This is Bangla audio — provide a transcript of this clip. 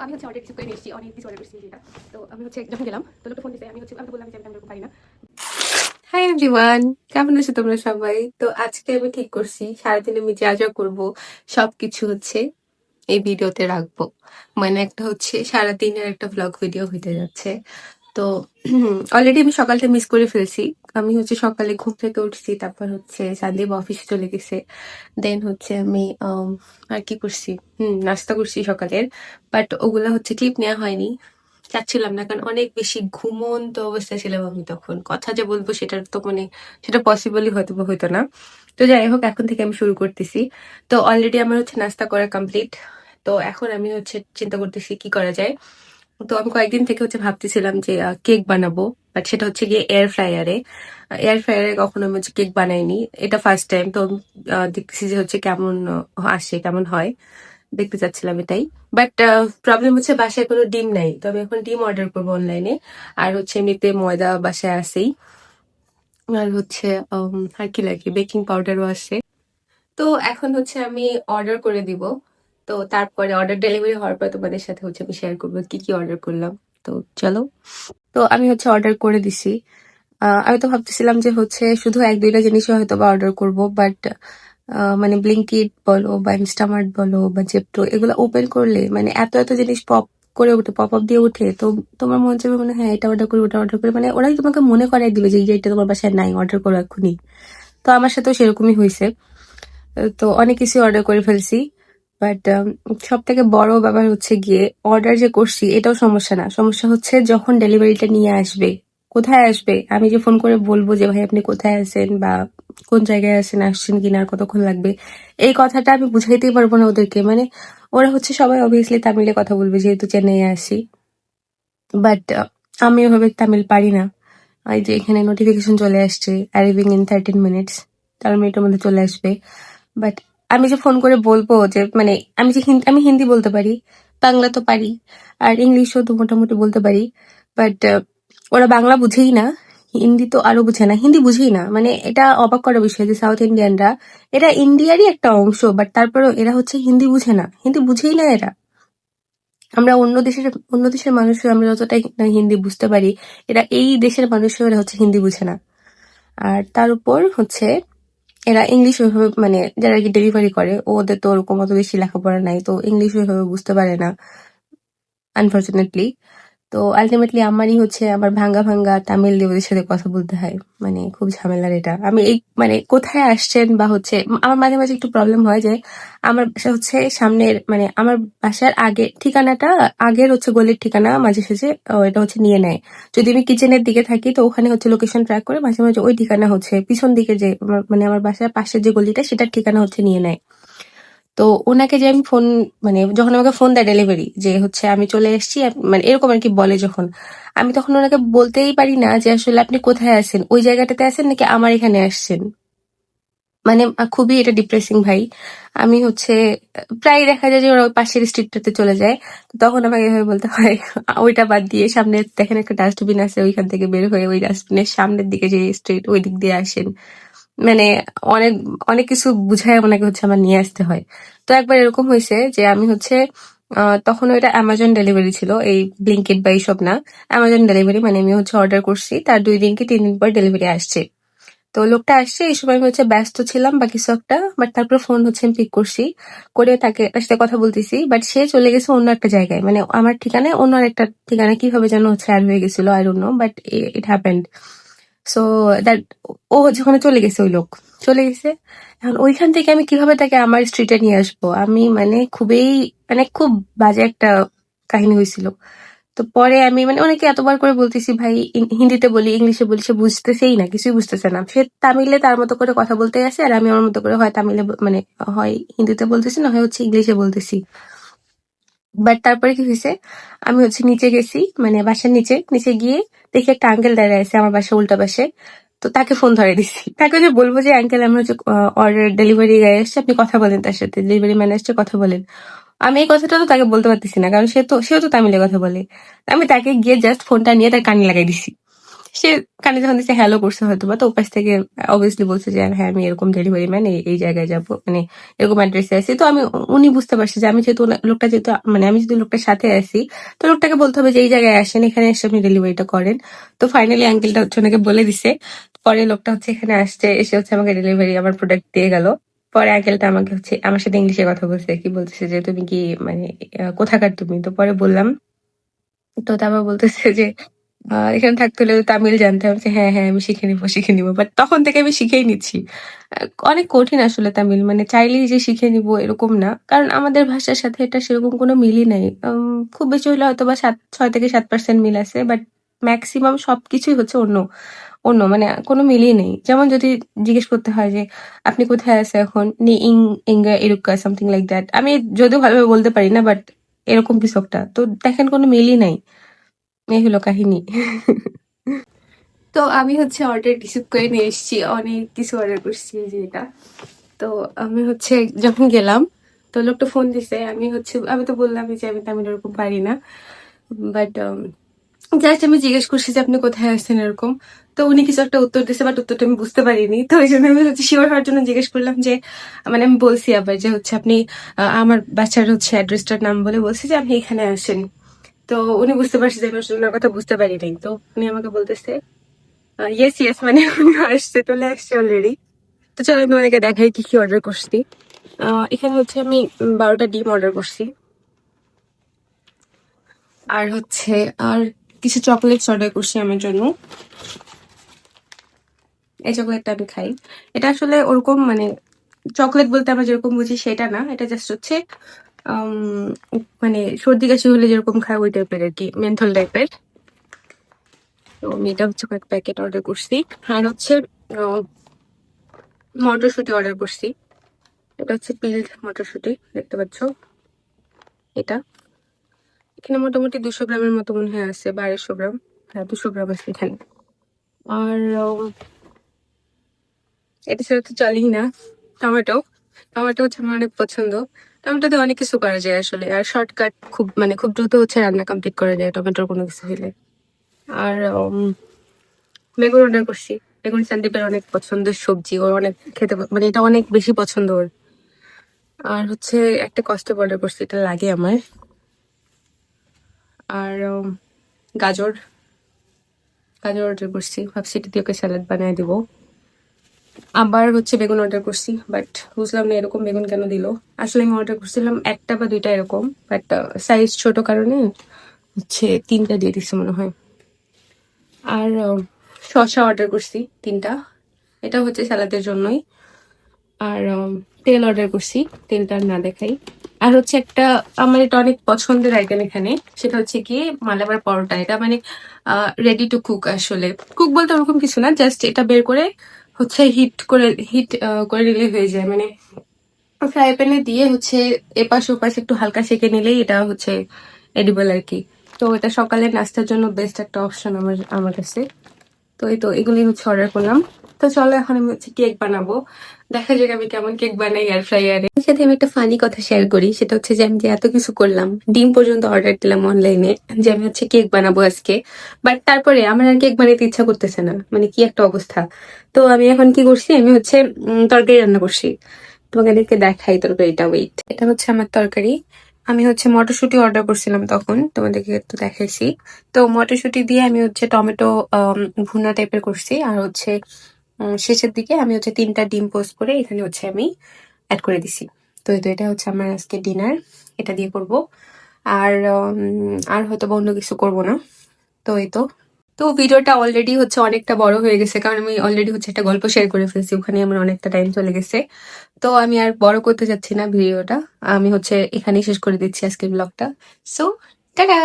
আমি হচ্ছে অর্ডার কিছু করে নিয়ে এসেছি, অনেক কিছু অর্ডার করছি যেটা। তো আমি হচ্ছে যখন গেলাম তো লোকটা ফোন দিতে, আমি তো বললাম যে আমি এরকম পারি না। হাই এভরিওয়ান, কেমন আছো তোমরা সবাই? তো আজকে আমি ঠিক করছি সারাদিন আমি যা যা করবো সবকিছু হচ্ছে এই ভিডিওতে রাখবো। মানে একটা হচ্ছে সারাদিনের একটা ব্লগ ভিডিও হইতে যাচ্ছে। তো অলরেডি আমি সকালটা মিস করে ফেলছি। আমি হচ্ছে সকালে ঘুম থেকে উঠছি, তারপর হচ্ছে সানদীপ অফিসে চলে গেছে। দেন হচ্ছে আমি আর কি করছি, নাস্তা করছি সকালের। বাট ওগুলা হচ্ছে ক্লিপ নেওয়া হয়নি, চাচ্ছিলাম না, কারণ অনেক বেশি ঘুমন্ত অবস্থায় ছিলাম আমি তখন। কথা যে বলবো সেটার তো মানে সেটা পসিবলই হয়তো বা হইতো না। তো যাই হোক, এখন থেকে আমি শুরু করতেছি। তো অলরেডি আমার হচ্ছে নাস্তা করা কমপ্লিট। তো এখন আমি হচ্ছে চিন্তা করতেছি কি করা যায়। তো আমি কয়েকদিন থেকে হচ্ছে ভাবতেছিলাম যে কেক বানাবো, বাট সেটা হচ্ছে গিয়ে এয়ার ফ্রায়ারে কখনো আমি হচ্ছে কেক বানাইনি, এটা ফার্স্ট টাইম। তো দেখতেছি যে হচ্ছে কেমন আসে, কেমন হয়, দেখতে চাচ্ছিলাম এটাই। বাট প্রবলেম হচ্ছে বাসায় কোনো ডিম নাই, তো আমি এখন ডিম অর্ডার করবো অনলাইনে। আর হচ্ছে এমনিতে ময়দা বাসায় আছেই, আর হচ্ছে আর কি লাগে, বেকিং পাউডারও আছে। তো এখন হচ্ছে আমি অর্ডার করে দিব। তো তারপরে অর্ডার ডেলিভারি হওয়ার পর তোমাদের সাথে হচ্ছে আমি শেয়ার করবো কি কি অর্ডার করলাম। তো চলো। তো আমি হচ্ছে অর্ডার করে দিছি। আমি তো ভাবতেছিলাম যে হচ্ছে শুধু এক দুইটা জিনিসই হয়তো বা অর্ডার করবো, বাট মানে ব্লিঙ্কিট বলো বা ইনস্টামার্ট বলো বা জেপ্টো, এগুলো ওপেন করলে মানে এত এত জিনিস পপ করে উঠে, পপ আপ দিয়ে উঠে। তো তোমার মন চাইবে মানে হ্যাঁ এটা অর্ডার করি ওটা অর্ডার করি, মানে ওরাই তোমাকে মনে করাই দিবে যে এই যে এটা তোমার বাসায় নাই, অর্ডার করো এক্ষুনি। তো আমার সাথেও সেরকমই হয়েছে। তো অনেক কিছু অর্ডার করে ফেলছি। বাট সব থেকে বড় ব্যাপার হচ্ছে গিয়ে অর্ডার যে করছি এটাও সমস্যা না, সমস্যা হচ্ছে যখন ডেলিভারিটা নিয়ে আসবে, কোথায় আসবে। আমি যে ফোন করে বলবো যে ভাই আপনি কোথায় আছেন বা কোন জায়গায় আছেন, আসছেন কিনা, আর কতক্ষণ লাগবে, এই কথাটা আমি বুঝাইতেই পারবো না ওদেরকে। মানে ওরা হচ্ছে সবাই অবভিয়াসলি তামিলে কথা বলবে যেহেতু চেন্নাইয়ে আসি, বাট আমি ওভাবে তামিল পারি না। এই যে এখানে নোটিফিকেশন চলে আসছে অ্যারাইভিং ইন 13 মিনিটস, 4 মিনিটের মধ্যে চলে আসবে। বাট আমি যে ফোন করে বলবো যে মানে আমি হিন্দি বলতে পারি, বাংলা তো পারি, আর ইংলিশও তো মোটামুটি বলতে পারি। বাট ওরা বাংলা বুঝেই না, হিন্দি তো আরো বুঝে না, হিন্দি বুঝেই না। মানে এটা অবাক করার বিষয় যে সাউথ ইন্ডিয়ানরা, এরা ইন্ডিয়ারই একটা অংশ, বাট তারপরেও এরা হচ্ছে হিন্দি বুঝে না, হিন্দি বুঝেই না এরা। আমরা অন্য দেশের মানুষ হয়ে আমরা যতটা না হিন্দি বুঝতে পারি, এরা এই দেশের মানুষ হয়ে এরা হচ্ছে হিন্দি বুঝে না। আর তার উপর হচ্ছে এরা ইংলিশ ওইভাবে মানে যারা কি ডেলিভারি করে ওদের তো ওরকম অত বেশি লেখাপড়া নাই, তো ইংলিশ ওইভাবে বুঝতে পারে না আনফর্চুনেটলি। তো আলটিমেটলি আমারই হচ্ছে আমার ভাঙ্গা ভাঙ্গা তামিল দিয়ে ওদের সাথে কথা বলতে হয়, মানে খুব ঝামেলার এটা। আমি এই মানে কোথায় আসছেন বা হচ্ছে আমার মাঝে মাঝে একটু প্রবলেম হয় যে আমার বাসা হচ্ছে সামনের, মানে আমার বাসার আগে ঠিকানাটা, আগের হচ্ছে গলির ঠিকানা মাঝে সাঝে এটা হচ্ছে নিয়ে নেয়। যদি আমি কিচেনের দিকে থাকি তো ওখানে হচ্ছে লোকেশন ট্র্যাক করে মাঝে মাঝে ওই ঠিকানা হচ্ছে পিছন দিকে যে মানে আমার বাসার পাশের যে গলিটা সেটার ঠিকানা হচ্ছে নিয়ে নেয়। তো ওনাকে যে আমি ফোন, মানে যখন আমাকে ফোন দেয় ডেলিভারি যে হচ্ছে আমি চলে এসেছি মানে এরকম আর কি বলে, যখন আমি তখন ওনাকে বলতেই পারি না যে আসলে আপনি কোথায় আছেন, ওই জায়গাটাতে আছেন নাকি আমার এখানে আসছেন। মানে খুবই এটা ডিপ্রেসিং ভাই। আমি হচ্ছে প্রায় দেখা যায় যে ওরা ওই পাশের স্ট্রিটটাতে চলে যায়, তো তখন আমাকে এভাবে বলতে হয় ওইটা বাদ দিয়ে সামনে দেখেন একটা ডাস্টবিন আছে, ওইখান থেকে বের হয়ে ওই ডাস্টবিনের সামনের দিকে যে স্ট্রিট ওই দিক দিয়ে আসেন। মানে অনেক অনেক কিছু বুঝায় ওনাকে হচ্ছে আমার নিয়ে আসতে হয়। তো একবার এরকম হয়েছে যে আমি হচ্ছে তখন ওইটা অ্যামাজন ডেলিভারি ছিল, এই ব্লিঙ্কিট বা এইসব না, অ্যামাজন ডেলিভারি। মানে আমি হচ্ছে অর্ডার করছি, তার 2 দিন কি 3 দিন পর ডেলিভারি আসছে। তো লোকটা আসছে, এই সময় আমি হচ্ছে ব্যস্ত ছিলাম বা কিছু একটা, বাট তারপর ফোন হচ্ছে আমি পিক করছি, করে তার সাথে কথা বলতেছি, বাট সে চলে গেছে অন্য একটা জায়গায়, মানে আমার ঠিকানায় অন্য একটা ঠিকানা কিভাবে যেন হচ্ছে অ্যাড হয়ে গেছিল, I don't know, but it happened. So that ও হচ্ছে ওখানে চলে গেছে, ওই লোক চলে গেছে। এখন ওইখান থেকে আমি কিভাবে তাকে আমার স্ট্রিটে নিয়ে আসবো, আমি মানে খুবই মানে খুব বাজে একটা কাহিনী হয়েছিল। তো পরে আমি মানে অনেকে এতবার করে বলতেছি ভাই হিন্দিতে বলি, ইংলিশে বলি, সে বুঝতেছেই না, কিছুই বুঝতেছে না। সে তামিলে তার মতো করে কথা বলতে গেছে, আর আমি আমার মতো করে হয় তামিলে মানে হয় হিন্দিতে বলতেছি, না হয় হচ্ছে ইংলিশে বলতেছি। বাট তারপরে কি হয়েছে, আমি হচ্ছে নিচে গেছি, মানে বাসার নিচে নিচে গিয়ে দেখি একটা আঙ্কেল দাঁড়িয়ে আছে আমার বাসার উল্টা পাশে। তো তাকে ফোন ধরে দিছি, তাকে যে বলবো যে আঙ্কেল আমরা হচ্ছে অর্ডার ডেলিভারি গায়ে এসছে, আপনি কথা বলেন তার সাথে, ডেলিভারি ম্যান আসছে, কথা বলেন। আমি এই কথাটা তো তাকে বলতে পারতেছি না, কারণ সেও তো তামিলে কথা বলে। আমি তাকে গিয়ে জাস্ট ফোনটা নিয়ে তার কানে লাগাই দিছি। সে কানে যখন দিচ্ছে হ্যালো করছে হয়তো বা, তো ওপাশ থেকে অবভিয়াসলি বলছে যে হ্যাঁ আমি এরকম ডেলিভারি ম্যান, এই জায়গায় যাবো, মানে এরকম অ্যাড্রেসে আছি। তো আমি, উনি বুঝতে পারছে যে আমি যেহেতু লোকটা যেহেতু মানে আমি যদি লোকটার সাথে আছি, তো লোকটাকে বলতে হবে যে এই জায়গায় আসেন, এখানে এসে আপনি ডেলিভারিটা করেন। তো ফাইনালি আঙ্কেলটা হচ্ছে ওনাকে বলে দিছে। পরে লোকটা হচ্ছে এখানে আসছে, এসে হচ্ছে আমাকে ডেলিভারি আমার প্রোডাক্ট দিয়ে গেল। পরে আঙ্কেলটা আমাকে হচ্ছে আমার সাথে ইংলিশে কথা বলছে, কি বলতেছে যে তুমি কি মানে কোথাকার তুমি। তো পরে বললাম, তো তারপর বলতেছে যে এখানে থাকতে হলে তো তামিল জানতে হবে। হ্যাঁ হ্যাঁ আমি শিখে নিবো, বাট তখন থেকে আমি শিখেই নিচ্ছি। অনেক কঠিন আসলে তামিল, মানে চাইলেই যে শিখে নিবো এরকম না, কারণ আমাদের ভাষার সাথে এটা সেরকম কোনো মিলই নাই। খুব বেশি হলে হয়তো বা 6 থেকে 7% মিল আছে, বাট ম্যাক্সিমাম সবকিছুই হচ্ছে অন্য অন্য, মানে কোনো মিলই নেই। যেমন যদি জিজ্ঞেস করতে হয় যে আপনি কোথায় আছে এখন, নি ইং ইঙ্গা এরুকা সামথিং লাইক দ্যাট, আমি যদিও ভালোভাবে বলতে পারি না, বাট এরকম কিছু একটা। তো দেখেন কোনো মিলই নাই। এই হলো কাহিনী। তো আমি হচ্ছে অর্ডার রিসিভ করে নিয়ে এসেছি, অনেক কিছু অর্ডার করছি যে এটা। তো আমি হচ্ছে যখন গেলাম, তো লোকটা ফোন দিছে, আমি তো বললাম যে আমি তেমন এরকম পারি না, বাট জাস্ট আমি জিজ্ঞেস করছি যে আপনি কোথায় আসছেন এরকম। তো উনি কিছু একটা উত্তর দিছে, বাট উত্তরটা আমি বুঝতে পারিনি। তো ওই জন্য আমি হচ্ছে শিওর হওয়ার জন্য জিজ্ঞেস করলাম যে, মানে আমি বলছি আবার যে হচ্ছে আপনি আমার বাচ্চার হচ্ছে অ্যাড্রেসটার নাম বলে বলছি যে আপনি এখানে আসেন। তো উনি বুঝতে পারছে যে আমি আসলে ওনার কথা বুঝতে পারি নাই। তো উনি আমাকে বলতেছে ইয়েস ইয়েস, মানে উনি আসছে, চলে আসছে অলরেডি। তো চলো আমি তোমাদেরকে দেখাই কি কি অর্ডার করছি। এখানে হচ্ছে আমি 12টা ডিম অর্ডার করছি, আর হচ্ছে আর কিছু চকলেটস অর্ডার করছি আমার জন্য। এই চকলেটটা আমি খাই, এটা আসলে ওরকম মানে চকলেট বলতে আমরা যেরকম বুঝি সেটা না, এটা জাস্ট হচ্ছে আম, মানে সর্দি কাশি হলে যেরকম খাই ওই টাইপের আর কি, মেন্থল টাইপের। তো আমি এটা হচ্ছে কয়েক প্যাকেট অর্ডার করছি। আর হচ্ছে মটরশুঁটি অর্ডার করছি, এটা হচ্ছে পিল্ড মটরশুঁটি, দেখতে পাচ্ছ এটা। এখানে মোটামুটি 200 গ্রামের মতো মনে হয় আছে, 1200 গ্রাম। হ্যাঁ 200 গ্রাম আছে এখানে। আর এটা ছাড়া তো চলেই না, টমেটো। টমেটো হচ্ছে আমার অনেক পছন্দ। টমেটো দিয়ে অনেক কিছু করা যায় আসলে, আর শর্টকাট, খুব মানে খুব দ্রুত হচ্ছে রান্না কমপ্লিট করা যায় টমেটোর কোনো কিছু হলে। আর বেগুন অর্ডার করছি, বেগুন সন্দীপের অনেক পছন্দের সবজি, ওর অনেক খেতে মানে এটা অনেক বেশি পছন্দ ওর। আর হচ্ছে একটা কস্টেপ অর্ডার করছি, এটা লাগে আমার। আর গাজর গাজর অর্ডার করছি, ভাবছি এটা দিয়ে ওকে স্যালাড বানিয়ে দিব। আবার হচ্ছে বেগুন অর্ডার করছি, বাট বুঝলাম না এরকম বেগুন কেন দিল। আসলে আমি অর্ডার করছিলাম একটা বা দুইটা এরকম, বাট সাইজ ছোট কারণে হচ্ছে 3টা দিয়ে দিচ্ছে মনে হয়। আর শসা অর্ডার করছি 3টা, এটা হচ্ছে স্যালাদের জন্যই। আর তেল অর্ডার করছি, তেলটা আর না দেখাই। আর হচ্ছে একটা আমার এটা অনেক পছন্দের আইটেম এখানে, সেটা হচ্ছে কি মালাবার পরোটা। এটা মানে রেডি টু কুক, আসলে কুক বলতে ওরকম কিছু না, জাস্ট এটা বের করে হচ্ছে হিট করে নিলে হয়ে যায়, মানে ফ্রাই প্যানে দিয়ে হচ্ছে এপাশ ওপাশ একটু হালকা সেকে নিলেই এটা হচ্ছে এডিবল আর কি। তো এটা সকালের নাস্তার জন্য বেস্ট একটা অপশন আমার আমার কাছে। তো এই তো এগুলোই হচ্ছে অর্ডার করলাম। তো চলো এখন আমি হচ্ছে কেক বানাবো, দেখা যাক আমি কেমন কেক বানাই এয়ার ফ্রায়ারে। এর সাথে আমি একটা ফানি কথা শেয়ার করি, সেটা হচ্ছে যে আমি যে এত কিছু করলাম, ডিম পর্যন্ত অর্ডার দিলাম অনলাইনে যে আমি হচ্ছে কেক বানাবো আজকে, বাট তারপরে আমার আর কেক বানাতে ইচ্ছা করতেছে না, মানে কি একটা অবস্থা। তো আমি এখন কি করছি, আমি হচ্ছে তরকারি রান্না করছি। তোমাদেরকে দেখাই তরকারিটা, ওয়েট, এটা হচ্ছে আমার তরকারি। আমি হচ্ছে মটরশুঁটি অর্ডার করছিলাম তখন, তোমাদেরকে একটু দেখাইছি। তো মটরশুঁটি দিয়ে আমি হচ্ছে টমেটো ভুনা টাইপের করছি, আর হচ্ছে শেষের দিকে আমি হচ্ছে 3টা ডিম পোস্ট করে এখানে হচ্ছে আমি অ্যাড করে দিছি। তো এটা হচ্ছে আমার আজকে ডিনার, এটা দিয়ে করব। আর হয়তো বা অন্য কিছু করব না। তো এই তো। তো ভিডিওটা অলরেডি হচ্ছে অনেকটা বড় হয়ে গেছে, কারণ আমি অলরেডি হচ্ছে একটা গল্প শেয়ার করে ফেলছি, ওখানে আমার অনেকটা টাইম চলে গেছে। তো আমি আর বড় করতে যাচ্ছি না ভিডিওটা, আমি হচ্ছে এখানেই শেষ করে দিচ্ছি আজকের ব্লগটা। So tata.